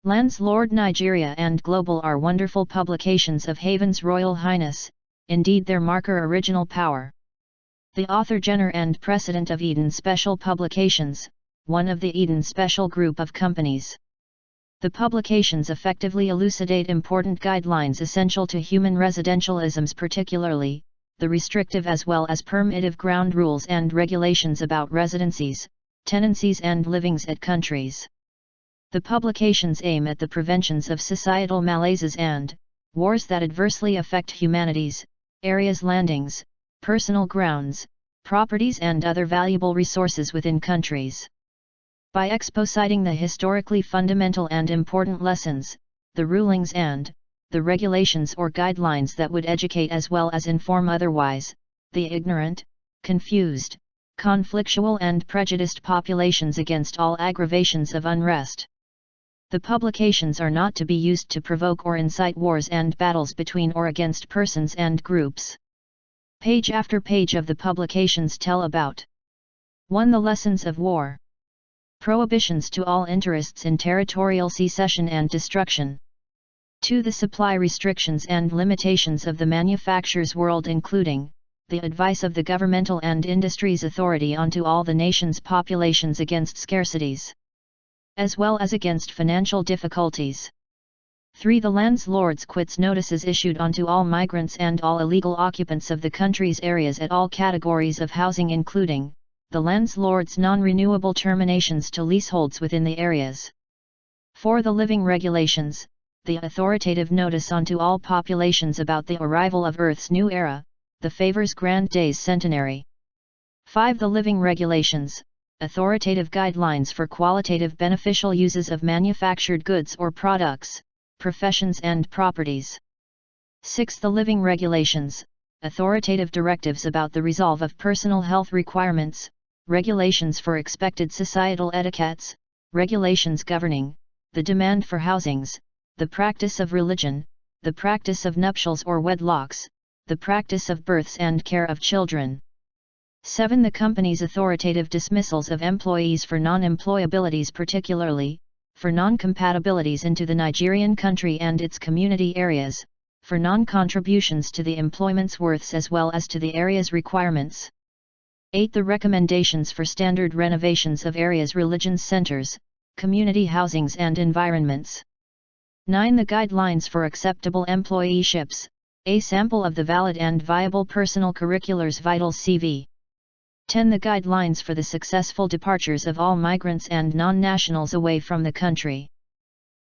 Landslord Nigeria and Global are wonderful publications of Haven's Royal Highness, indeed their marker original power. The author Jenner and President of Eden Special Publications, one of the Eden Special group of companies. The publications effectively elucidate important guidelines essential to human residentialisms, particularly the restrictive as well as permissive ground rules and regulations about residencies, tenancies and livings at countries. The publications aim at the preventions of societal malaises and wars that adversely affect humanity's areas, landings, personal grounds, properties and other valuable resources within countries. By expositing the historically fundamental and important lessons, the rulings and the regulations or guidelines that would educate as well as inform otherwise, the ignorant, confused, conflictual and prejudiced populations against all aggravations of unrest. The publications are not to be used to provoke or incite wars and battles between or against persons and groups. Page after page of the publications tell about 1. The lessons of war. Prohibitions to all interests in territorial secession and destruction. 2. The supply restrictions and limitations of the manufacturers world, including the advice of the governmental and industries authority onto all the nation's populations against scarcities, as well as against financial difficulties. 3. The landlords quits notices issued onto all migrants and all illegal occupants of the country's areas at all categories of housing, including the landlord's non-renewable terminations to leaseholds within the areas. 4. The living regulations, the authoritative notice onto all populations about the arrival of Earth's new era, the Favors Grand Days Centenary. 5. The living regulations, authoritative guidelines for qualitative beneficial uses of manufactured goods or products, professions and properties. 6. The living regulations, authoritative directives about the resolve of personal health requirements, regulations for expected societal etiquettes, regulations governing the demand for housings, the practice of religion, the practice of nuptials or wedlocks, the practice of births and care of children. 7. The company's authoritative dismissals of employees for non-employabilities, particularly for non-compatibilities into the Nigerian country and its community areas, for non-contributions to the employment's worths as well as to the area's requirements. 8. The recommendations for standard renovations of areas, religion centers, community housings and environments. 9. The guidelines for acceptable employeeships, a sample of the valid and viable personal curriculars vital CV. 10. The guidelines for the successful departures of all migrants and non-nationals away from the country.